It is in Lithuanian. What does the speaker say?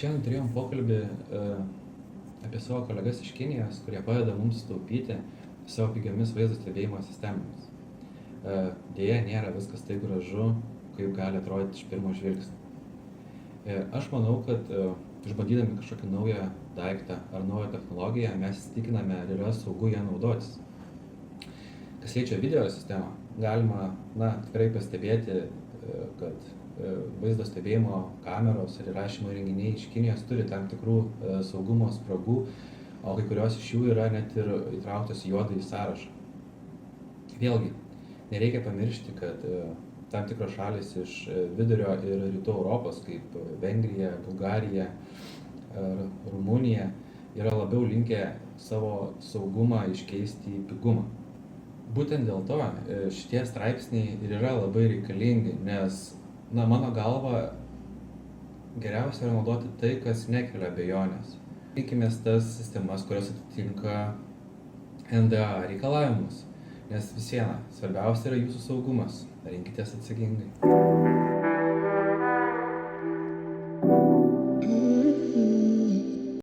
Šiandien turėjom pokalbį apie savo kolegas iš Kinijos, kurie padeda mums taupyti savo pigiomis vaizdo stebėjimo sistemomis. Deja, nėra viskas taip gražu, kaip gali atrodyti iš pirmo žvilgsnio. Aš manau, kad išbandydami kažkokį naują daiktą ar naują technologiją, mes įsitikiname, ar yra saugu ją naudotis. Kas liečia video sistemą, galima tikrai pastebėti, kad vaizdo stebėjimo kameros ir įrašymo įrenginiai iš Kinijos turi tam tikrų saugumo spragų, o kai kurios iš jų yra net ir įtrauktos į juodąjį sąrašą. Vėlgi, nereikia pamiršti, kad tam tikros šalys iš vidurio ir rytų Europos, kaip Vengrija, Bulgarija ar Rumunija, yra labiau linkę savo saugumą iškeisti į pigumą. Būtent dėl to šitie straipsniai ir yra labai reikalingi, nes mano galva geriausia yra naudoti tai, kas nekelia abejonės. Rinkimės tas sistemas, kurios atitinka NDA reikalavimus, nes vis viena, svarbiausia yra jūsų saugumas. Rinkitės atsakingai.